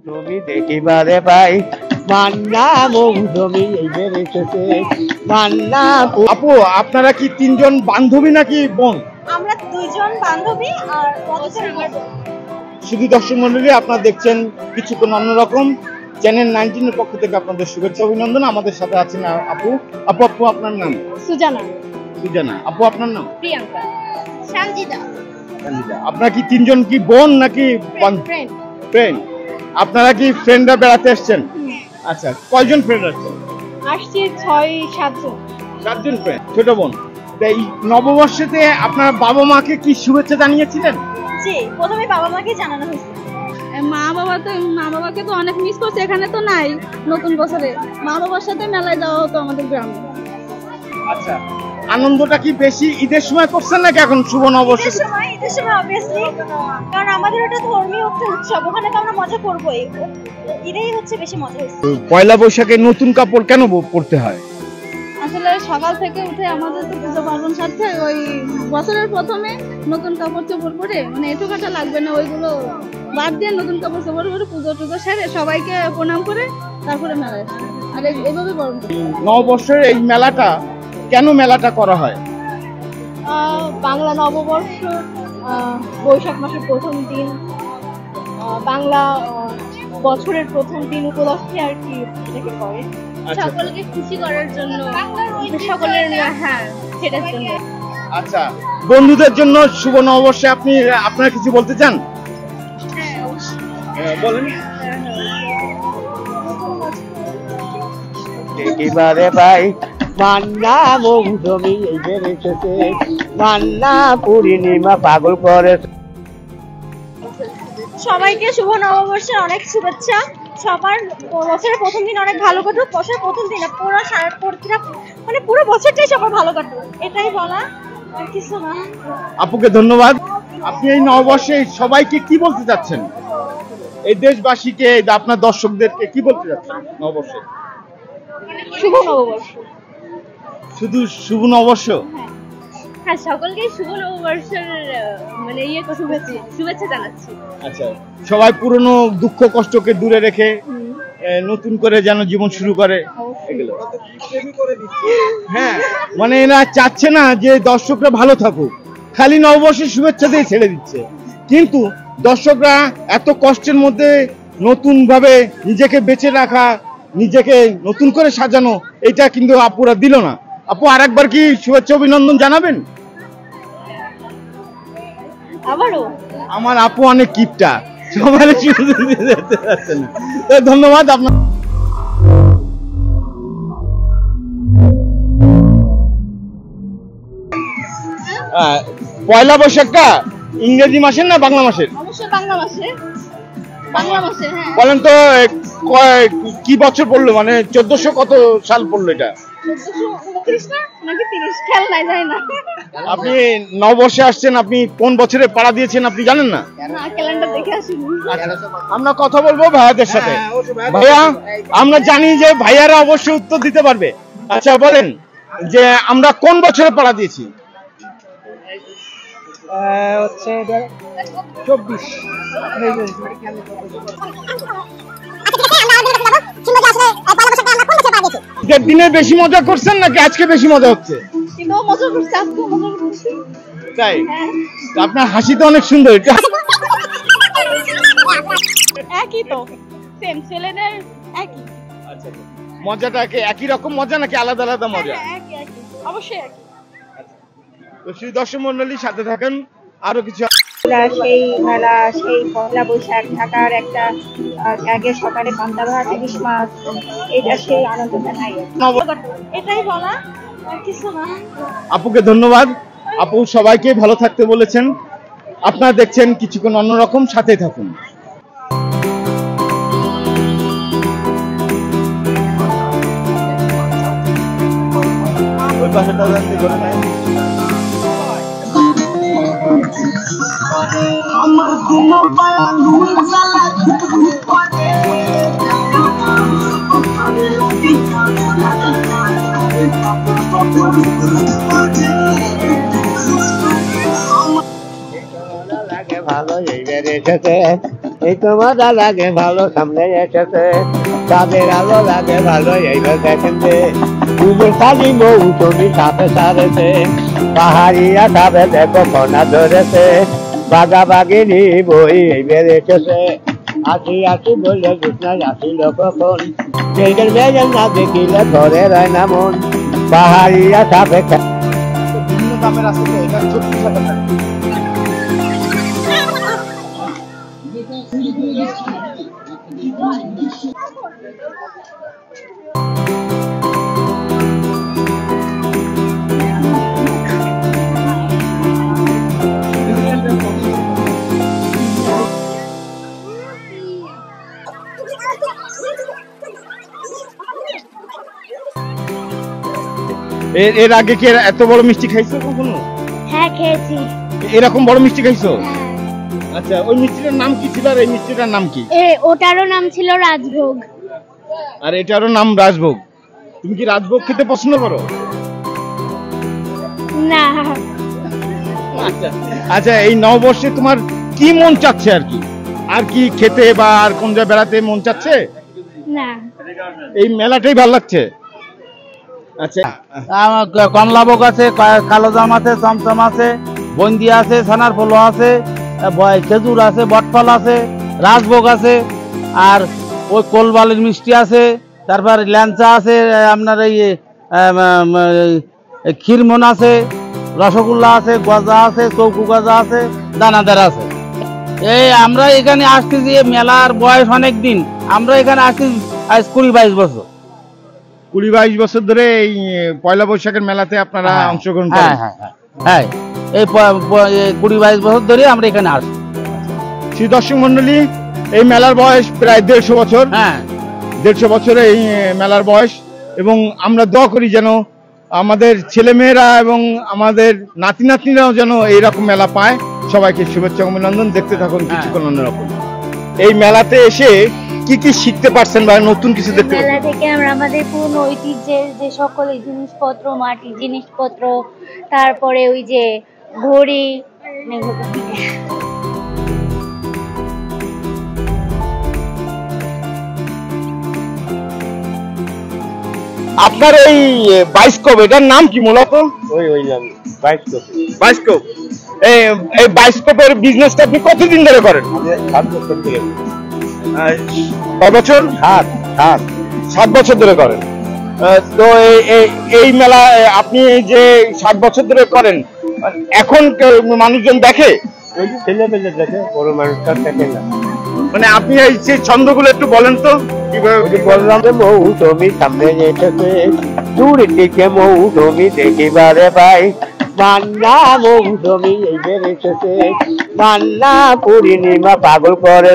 তুমি দেখিবারে পাই মান্না মৌসুমী এইবার এসেছে মান্না। আপু আপনারা কি তিনজন বান্ধবী নাকি বোন? আমরা দুইজন বান্ধবী আর শুধু দর্শক মন্ডলী, আপনারা দেখছেন কিছুক্ষণ অন্যরকম চ্যানেল 19 এর পক্ষ থেকে আপনাদের শুভেচ্ছা অভিনন্দন। আমাদের সাথে আছেন আপু। আপু আপু আপনার নাম? সুজানা। সুজানা। আপু আপনার নাম? প্রিয়াঙ্কা। সঞ্জিতা। সঞ্জিতা। আপনারা কি তিনজন কি বোন নাকি ফ্রেন্ড? ফ্রেন্ড। আপনারা কি ফ্রেন্ডরা বেড়াতে আসছেন? আচ্ছা, কয়জন ফ্রেন্ড আসছেন? আসছি 6-7 জন। 7 জন ফ্রেন্ড। ছোট বোন। এই নববর্ষেতে আপনার বাবা মাকে কি শুভেচ্ছা জানিয়েছিলেন? জি, প্রথমে বাবা মাকে জানানো হয়েছে। মা বাবাকে তো অনেক মিস করছে, এখানে তো নাই। নতুন বছরে মা বাবার সাথে মেলায় যাওয়া হতো আমাদের গ্রামে। আচ্ছা, আনন্দটা কি বেশি ঈদের সময় করছেন নাকি এখন শুভ নববর্ষে? ঈদের সময় অবভিয়াসলি, কারণ আমাদের ওটা ধর্মীয় একটা উৎসব, ওখানে তো আমরা মজা করবোই। ঈদেই হচ্ছে বেশি মজা হয়েছে। পয়লা বৈশাখে নতুন কাপড় কেন পরতে হয়? আসলে সকাল থেকে উঠে আমাদের তো পুজো পার্বণ সাথে ওই বছরের প্রথমে নতুন কাপড় চোপড় পরে, মানে এটুকাটা লাগবে না, ওইগুলো বাদ দিয়ে নতুন কাপড় চোপড় পরে পুজো টুজো সেরে সবাইকে প্রণাম করে তারপরে মেলায় আসে। আর এইভাবে পালন করি। নববর্ষের এই মেলাটা কেন করা হয়? বাংলা নববর্ষ, বৈশাখ মাসের প্রথম দিন, বাংলা বছরের প্রথম দিন উপলক্ষে আর কি এটাকে করে। সকলকে খুশি করার জন্য, সকলের হ্যাঁ সেটার জন্য। আচ্ছা, বন্ধুদের জন্য শুভ নববর্ষে আপনারা কিছু বলতে চান? হ্যাঁ বলেন। একেবারে ভাই মান্না মৌসুমী এইবার এসেছে মান্না পূর্ণিমা পাগল করে। সবাইকে শুভ নববর্ষের অনেক শুভেচ্ছা। সবার বছরের প্রথম দিন অনেক ভালো কাটুক। বছরের প্রথম দিন মানে পুরো বছরটাই সবার ভালো কাটুক, এটাই বলা, আর কিছু না। আপুকে ধন্যবাদ। আপনি এই নববর্ষে সবাইকে কি বলতে চাচ্ছেন? এই দেশবাসীকে, আপনার দর্শকদেরকে কি বলতে চাচ্ছেন নববর্ষে? শুভ নববর্ষ। শুধু শুভ নববর্ষ? হ্যাঁ, সকলকে শুভ নববর্ষের মানে শুভেচ্ছা জানাচ্ছি। আচ্ছা, সবাই পুরনো দুঃখ কষ্টকে দূরে রেখে নতুন করে যেন জীবন শুরু করে, এগুলো। হ্যাঁ, মানে এরা চাচ্ছে না যে দর্শকরা ভালো থাকুক, খালি নববর্ষের শুভেচ্ছা দিয়ে ছেড়ে দিচ্ছে। কিন্তু দর্শকরা এত কষ্টের মধ্যে নতুন ভাবে নিজেকে বেঁচে রাখা, নিজেকে নতুন করে সাজানো, এটা কিন্তু আপুরা দিল না। আপু আরেকবার কি শুভেচ্ছা অভিনন্দন জানাবেন? আবারও আমার আপু অনেক কিপটা, সবাই ধন্যবাদ আপনার। পয়লা বৈশাখটা ইংরেজি মাসের না বাংলা মাসের? অবশ্যই বাংলা মাসে। বাংলা মাসে, হ্যাঁ। বলেন তো কি বছর পড়লো, মানে 1400 কত সাল পড়লো এটা? 1429 না নাকি 30, খেয়াল নাই, জানি না। আপনি নববর্ষে আসছেন, আপনি কোন বছরে পাড়া দিয়েছেন আপনি জানেন না? না, ক্যালেন্ডার দেখে আসিনি। আমরা কথা বলবো ভাইয়াদের সাথে। ভাইয়া, আমরা জানি যে ভাইয়ারা অবশ্যই উত্তর দিতে পারবে। আচ্ছা বলেন যে আমরা কোন বছরে পাড়া দিয়েছি? হচ্ছে 24। দিনে বেশি মজা করছেন নাকি আজকে বেশি মজা হচ্ছে? কিন্তু মজা করছি, আজকে মজা করছি। তাই? আপনার হাসি তো অনেক সুন্দর। একই তো, সেম ছেলেদের একই। আচ্ছা, মজাটা একই রকম মজা নাকি আলাদা আলাদা মজা? একই, অবশ্যই একই। তো সেই দর্শক মন্ডলী সাথে থাকেন, আরো কিছু। সেই মেলা, সেই পয়লা বৈশাখ, ঢাকার একটা আগে সকালে পান্তাভাত, ইলিশ মাছ, এটা সেই আনন্দটা নাই। এটাই বলা, আর কিছু না। আপুকে ধন্যবাদ। আপু সবাইকে ভালো থাকতে বলেছেন। আপনারা দেখছেন কিছুক্ষণ অন্যরকম, সাথে থাকুন। ওই পাশেটা জানতে করে নাই। আমার ঘুম পায়া নুন জ্বালা করে লাগে ভালো এইবার এসেছে এই তো মজা লাগে ভালো সামনে এসেছে, তাদের আলো লাগে ভালো এইবার দেখেন যে পুজোর খালি মৌসুমি সাথে সারেছে, পাহাড়িয়া সাথে দেখো কনা ধরেছে, বাগা বাগিনী বই এইবার এসেছে, আসি আসি বললে কৃষ্ণায় আসিল কখন, সেইটার বেজন না দেখিলে ঘরে রয় না মন, পাহাড়িয়া সাথে বিভিন্ন দামের আছে তো, এটা 36,000 টাকা। এর আগে কি এত বড় মিষ্টি খাইছো কখনো? হ্যাঁ খেয়েছি। এরকম বড় মিষ্টি খাইছো? আচ্ছা, ওই মিষ্টিটার নাম কি ছিল আর এই মিষ্টিটার নাম কি? ওটারও নাম ছিল রাজভোগ। আর এটারও নাম রাজভোগ। তুমি কি রাজভোগ খেতে পছন্দ করো? না। আচ্ছা আচ্ছা, এই নববর্ষে তোমার কি মন চাচ্ছে আর কি? আর কি খেতে বা আর কোন জায়গায় বেড়াতে মন চাচ্ছে? না। এই মেলাটাই ভালো লাগছে। আচ্ছা, কমলাভোগ আছে, কালো জাম আছে, চমচম আছে, বন্দি আছে, ছানার ফল আছে, খেজুর আছে, বটফল আছে, রাজভোগ আছে, আর ওই কোলবালির মিষ্টি আছে, তারপর ল্যাংচা আছে, আপনার এই ক্ষীরমন আছে, রসগোল্লা আছে, গজা আছে, চৌকু গজা আছে, দানাদার আছে। এই আমরা এখানে আসতেছি, মেলার বয়স অনেক দিন, আমরা এখানে আসতেছি আজ 20-22 বছর। 20-22 বছর ধরে এই পয়লা বৈশাখের মেলাতে আপনারা অংশগ্রহণ করেন? হ্যাঁ, এই 20-22 বছর ধরে আমরা এখানে আসি। শ্রী দর্শক মন্ডলী, এই মেলার বয়স প্রায় 150 বছর। হ্যাঁ, 150 বছরে এই মেলার বয়স, এবং আমরা দোয়া করি যেন আমাদের ছেলেমেয়েরা এবং আমাদের নাতি নাতনিরাও যেন এইরকম মেলা পায়। সবাইকে শুভেচ্ছা অভিনন্দন। দেখতে থাকুন কিছুক্ষণ অন্যরকম। এই মেলাতে এসে কি কি শিখতে পারছেন বা নতুন কিছু দেখতে পারছেন? মেলা থেকে আমরা আমাদের পুরনো ঐতিহ্যের যে সকল জিনিসপত্র, মাটির জিনিসপত্র, তারপরে ওই যে ঘড়ি, আপনার এই বাইস্কোপ, এটার নাম কি মূলত? ওই নাম বাইস্কোপ। বাইস্কোপ, এই বাইস্কোপের বিজনেসটা আপনি কতদিন ধরে করেন? 7 বছর থেকে। কয় বছর? 7 বছর ধরে করেন। তো এই মেলা আপনি যে 7 বছর ধরে করেন, এখন মানুষজন দেখে? ছেলে পেলে দেখে, বড় মানুষটা দেখে না। মানে আপনি এই যে ছন্দগুলো একটু বলেন তো কিভাবে? বললাম যে মৌসুমি সামনে এসেছে, দূর থেকে মৌসুমি দেখিবারে পাই, মান্না মৌসুমি এই বের এসেছে, মান্না পূর্ণিমা পাগল করে।